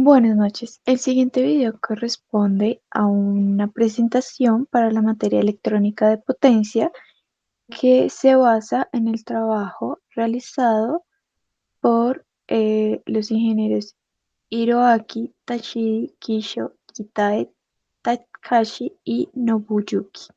Buenas noches. El siguiente video corresponde a una presentación para la materia electrónica de potencia que se basa en el trabajo realizado por los ingenieros Hiroaki Tashidi, Kisho Kitae, Takashi y Nobuyuki,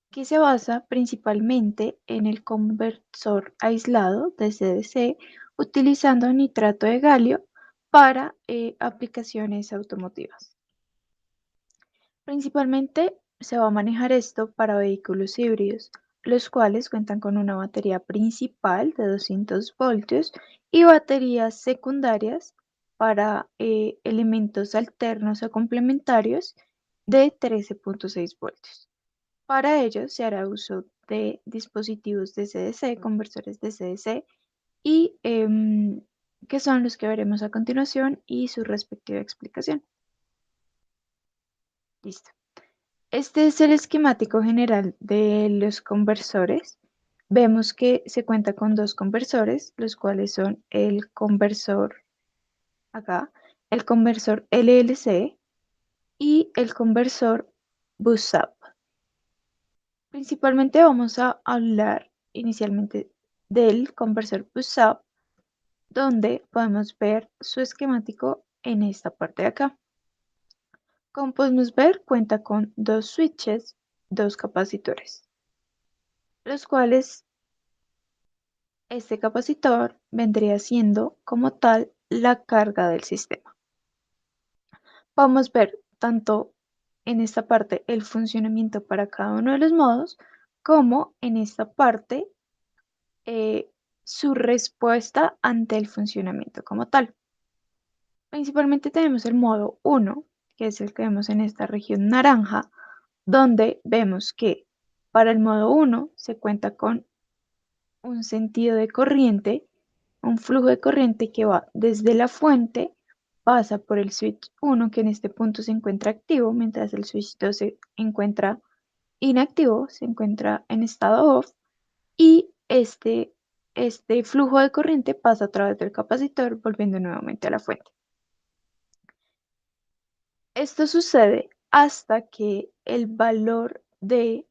que se basa principalmente en el conversor aislado de CDC utilizando nitrato de galio para aplicaciones automotivas. Principalmente se va a manejar esto para vehículos híbridos, los cuales cuentan con una batería principal de 200 voltios y baterías secundarias para elementos alternos o complementarios de 13,6 voltios. Para ello se hará uso de dispositivos de CDC, conversores de CDC, y que son los que veremos a continuación y su respectiva explicación. Listo. Este es el esquemático general de los conversores. Vemos que se cuenta con dos conversores, los cuales son el conversor acá, el conversor LLC y el conversor BusUp. Principalmente vamos a hablar inicialmente del conversor BusUp, donde podemos ver su esquemático en esta parte de acá. Como podemos ver, cuenta con dos switches, dos capacitores, los cuales este capacitor vendría siendo como tal la carga del sistema. Podemos ver tanto en esta parte el funcionamiento para cada uno de los modos, como en esta parte eh, su respuesta ante el funcionamiento como tal. Principalmente tenemos el modo 1, que es el que vemos en esta región naranja, donde vemos que para el modo 1 se cuenta con un sentido de corriente, un flujo de corriente que va desde la fuente, pasa por el switch 1, que en este punto se encuentra activo, mientras el switch 2 se encuentra inactivo, se encuentra en estado off, y este flujo de corriente pasa a través del capacitor, volviendo nuevamente a la fuente. Esto sucede hasta que el valor del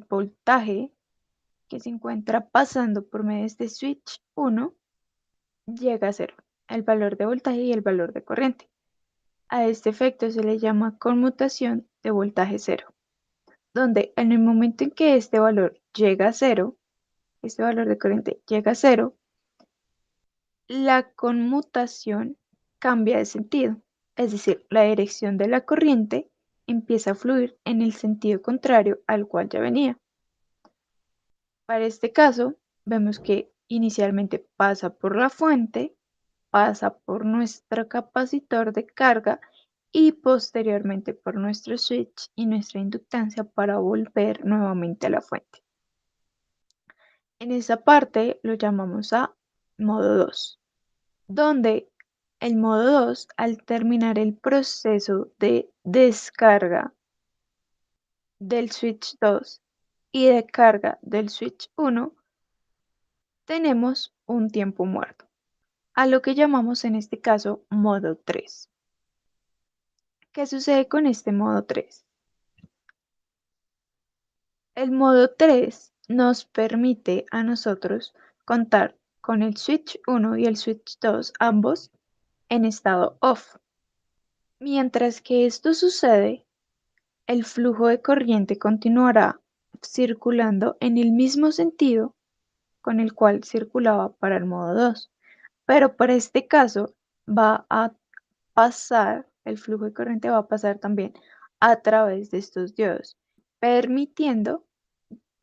voltaje que se encuentra pasando por medio de este switch 1 llega a cero, el valor de voltaje y el valor de corriente. A este efecto se le llama conmutación de voltaje cero, donde en el momento en que este valor llega a cero, este valor de corriente llega a cero, la conmutación cambia de sentido, es decir, la dirección de la corriente empieza a fluir en el sentido contrario al cual ya venía. Para este caso, vemos que inicialmente pasa por la fuente, pasa por nuestro capacitor de carga y posteriormente por nuestro switch y nuestra inductancia para volver nuevamente a la fuente. En esa parte lo llamamos a modo 2, donde el modo 2, al terminar el proceso de descarga del switch 2 y de carga del switch 1, tenemos un tiempo muerto, a lo que llamamos en este caso modo 3. ¿Qué sucede con este modo 3? El modo 3 nos permite a nosotros contar con el switch 1 y el switch 2, ambos en estado off. Mientras que esto sucede, el flujo de corriente continuará circulando en el mismo sentido con el cual circulaba para el modo 2, pero para este caso va a pasar, el flujo de corriente va a pasar también a través de estos diodos, permitiendo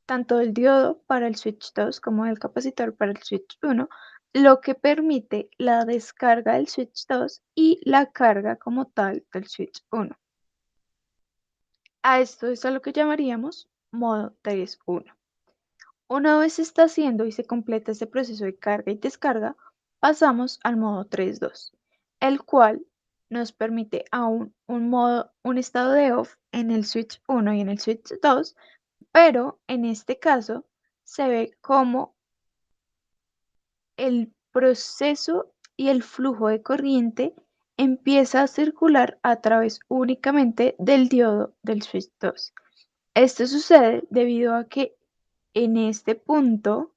tanto el diodo para el switch 2 como el capacitor para el switch 1, lo que permite la descarga del switch 2 y la carga como tal del switch 1. A esto es a lo que llamaríamos modo 3.1. Una vez se está haciendo y se completa este proceso de carga y descarga, pasamos al modo 3.2, el cual nos permite aún un estado de off en el switch 1 y en el switch 2, pero en este caso se ve como el proceso y el flujo de corriente empieza a circular a través únicamente del diodo del switch 2. Esto sucede debido a que en este punto,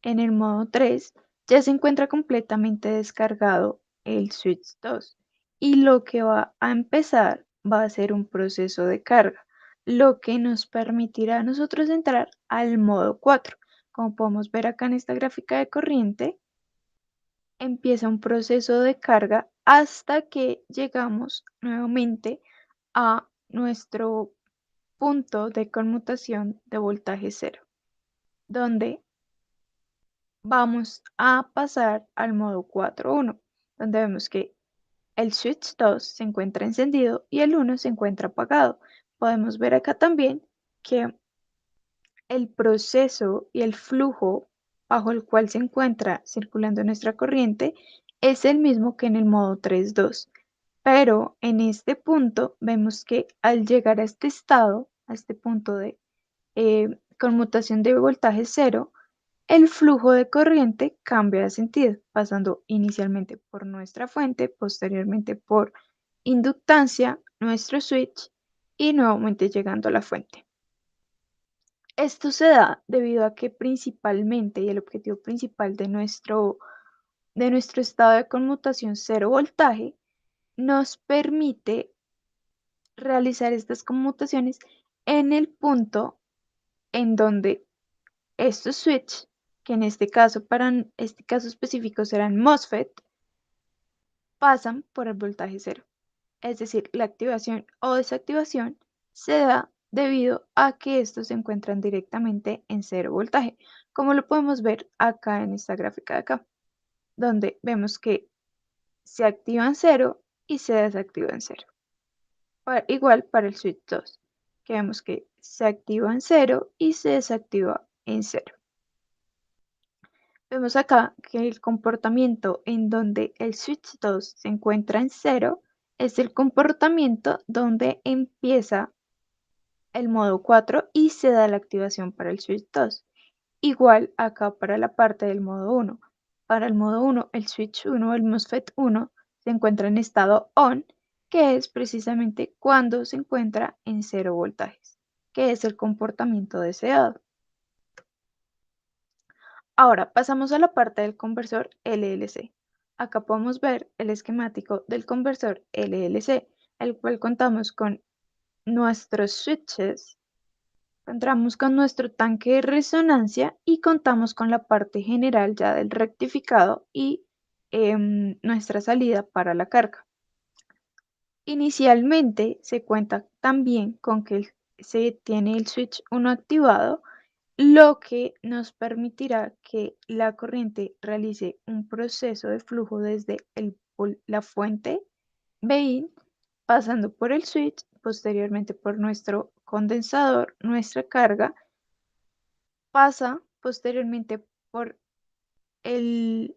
en el modo 3, ya se encuentra completamente descargado el switch 2 y lo que va a empezar va a ser un proceso de carga, lo que nos permitirá a nosotros entrar al modo 4. Como podemos ver acá en esta gráfica de corriente, empieza un proceso de carga hasta que llegamos nuevamente a nuestro punto de conmutación de voltaje cero, donde vamos a pasar al modo 4.1, donde vemos que el switch 2 se encuentra encendido y el 1 se encuentra apagado. Podemos ver acá también que el proceso y el flujo bajo el cual se encuentra circulando nuestra corriente es el mismo que en el modo 3.2, pero en este punto vemos que al llegar a este estado, a este punto de conmutación de voltaje cero, el flujo de corriente cambia de sentido, pasando inicialmente por nuestra fuente, posteriormente por inductancia, nuestro switch y nuevamente llegando a la fuente. Esto se da debido a que principalmente y el objetivo principal de nuestro estado de conmutación cero voltaje nos permite realizar estas conmutaciones en el punto en donde estos switch, que en este caso, para este caso específico serán MOSFET, pasan por el voltaje cero. Es decir, la activación o desactivación se da debido a que estos se encuentran directamente en cero voltaje, como lo podemos ver acá en esta gráfica de acá, donde vemos que se activan cero y se desactivan cero. Igual para el switch 2, que vemos que se activa en cero y se desactiva en cero. Vemos acá que el comportamiento en donde el switch 2 se encuentra en cero es el comportamiento donde empieza el modo 4 y se da la activación para el switch 2. Igual acá para la parte del modo 1. Para el modo 1, el switch 1, el MOSFET 1, se encuentra en estado ON, que es precisamente cuando se encuentra en cero voltajes, que es el comportamiento deseado. Ahora pasamos a la parte del conversor LLC. Acá podemos ver el esquemático del conversor LLC, el cual contamos con nuestros switches, entramos con nuestro tanque de resonancia y contamos con la parte general ya del rectificado y nuestra salida para la carga. Inicialmente se cuenta también con que se tiene el switch 1 activado, lo que nos permitirá que la corriente realice un proceso de flujo desde la fuente BIN, pasando por el switch, posteriormente por nuestro condensador, nuestra carga, pasa posteriormente por el,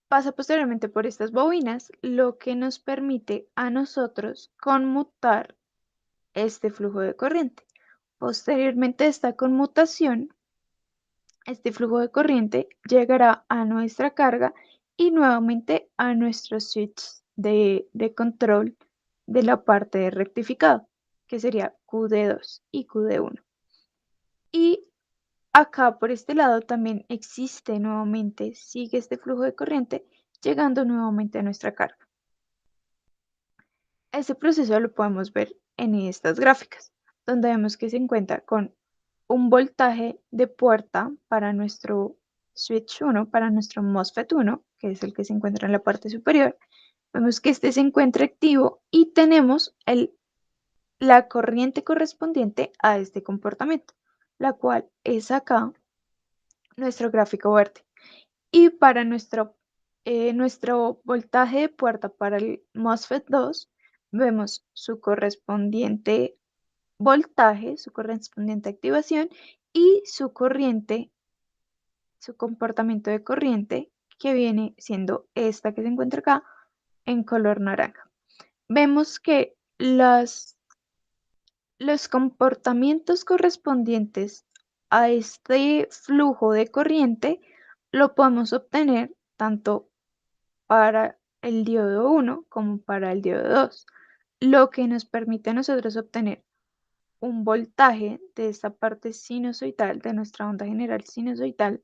pasa posteriormente por estas bobinas, lo que nos permite a nosotros conmutar este flujo de corriente. Posteriormente a esta conmutación, este flujo de corriente llegará a nuestra carga y nuevamente a nuestros switch de control de la parte de rectificado, que sería QD2 y QD1. Y acá por este lado también existe nuevamente, sigue este flujo de corriente llegando nuevamente a nuestra carga. Este proceso lo podemos ver en estas gráficas, donde vemos que se encuentra con un voltaje de puerta para nuestro switch 1, para nuestro MOSFET 1, que es el que se encuentra en la parte superior. Vemos que este se encuentra activo y tenemos la corriente correspondiente a este comportamiento, la cual es acá nuestro gráfico verde. Y para nuestro voltaje de puerta para el MOSFET 2, vemos su correspondiente voltaje, su correspondiente activación y su corriente, su comportamiento de corriente, que viene siendo esta que se encuentra acá en color naranja. Vemos que los comportamientos correspondientes a este flujo de corriente lo podemos obtener tanto para el diodo 1 como para el diodo 2, lo que nos permite a nosotros obtener un voltaje de esta parte sinusoidal, de nuestra onda general sinusoidal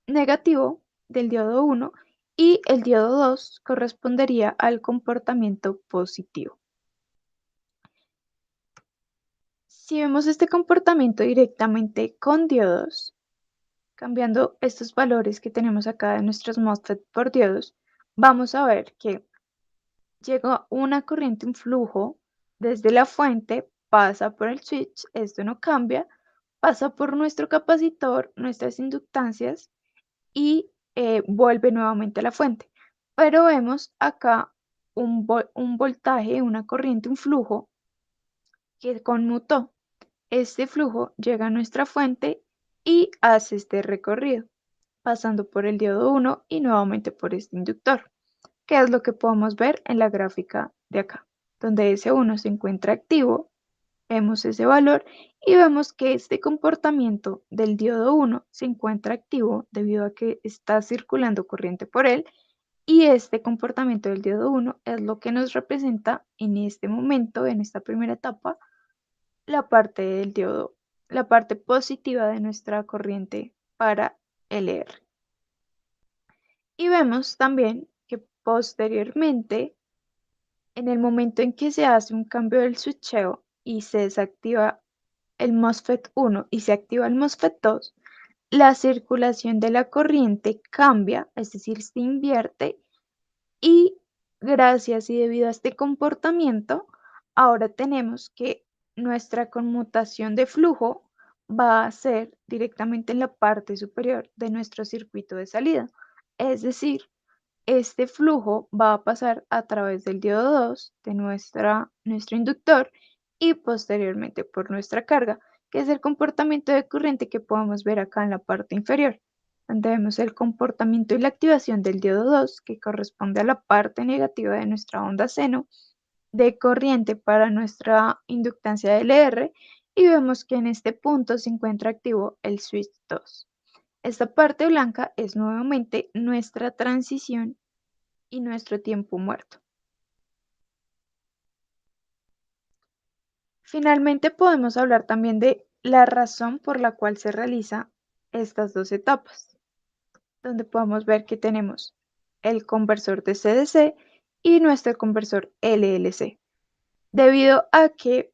negativo del diodo 1 y el diodo 2 correspondería al comportamiento positivo. Si vemos este comportamiento directamente con diodos, cambiando estos valores que tenemos acá de nuestros MOSFET por diodos, vamos a ver que llega una corriente, un flujo desde la fuente, pasa por el switch, esto no cambia, pasa por nuestro capacitor, nuestras inductancias y vuelve nuevamente a la fuente. Pero vemos acá un voltaje, una corriente, un flujo que conmutó. Este flujo llega a nuestra fuente y hace este recorrido, pasando por el diodo 1 y nuevamente por este inductor, que es lo que podemos ver en la gráfica de acá, donde S1 se encuentra activo, vemos ese valor y vemos que este comportamiento del diodo 1 se encuentra activo debido a que está circulando corriente por él y este comportamiento del diodo 1 es lo que nos representa en este momento, en esta primera etapa, la parte del diodo, la parte positiva de nuestra corriente para LR. Y vemos también que posteriormente, en el momento en que se hace un cambio del switcheo y se desactiva el MOSFET 1 y se activa el MOSFET 2, la circulación de la corriente cambia, es decir, se invierte y gracias y debido a este comportamiento, ahora tenemos que nuestra conmutación de flujo va a ser directamente en la parte superior de nuestro circuito de salida. Es decir, este flujo va a pasar a través del diodo 2 de nuestro inductor y posteriormente por nuestra carga, que es el comportamiento de corriente que podemos ver acá en la parte inferior, donde vemos el comportamiento y la activación del diodo 2, que corresponde a la parte negativa de nuestra onda seno de corriente para nuestra inductancia LR, y vemos que en este punto se encuentra activo el switch 2. Esta parte blanca es nuevamente nuestra transición y nuestro tiempo muerto. Finalmente podemos hablar también de la razón por la cual se realiza estas dos etapas, donde podemos ver que tenemos el conversor de CDC y nuestro conversor LLC, debido a que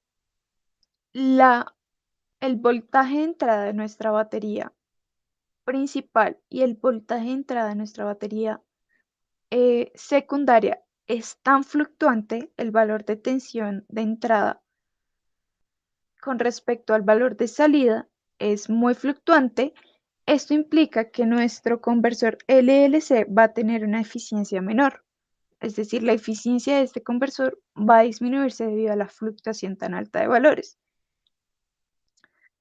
el voltaje de entrada de nuestra batería principal y el voltaje de entrada de nuestra batería secundaria es tan fluctuante, el valor de tensión de entrada con respecto al valor de salida es muy fluctuante. Esto implica que nuestro conversor LLC va a tener una eficiencia menor, es decir, la eficiencia de este conversor va a disminuirse debido a la fluctuación tan alta de valores.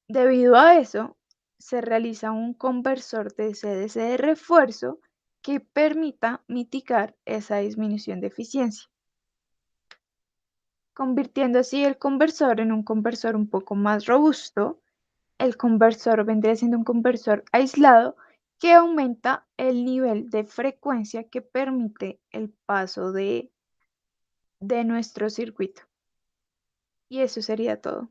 Debido a eso, se realiza un conversor de CDC de refuerzo que permita mitigar esa disminución de eficiencia, convirtiendo así el conversor en un conversor un poco más robusto. El conversor vendría siendo un conversor aislado que aumenta el nivel de frecuencia que permite el paso de nuestro circuito. Y eso sería todo.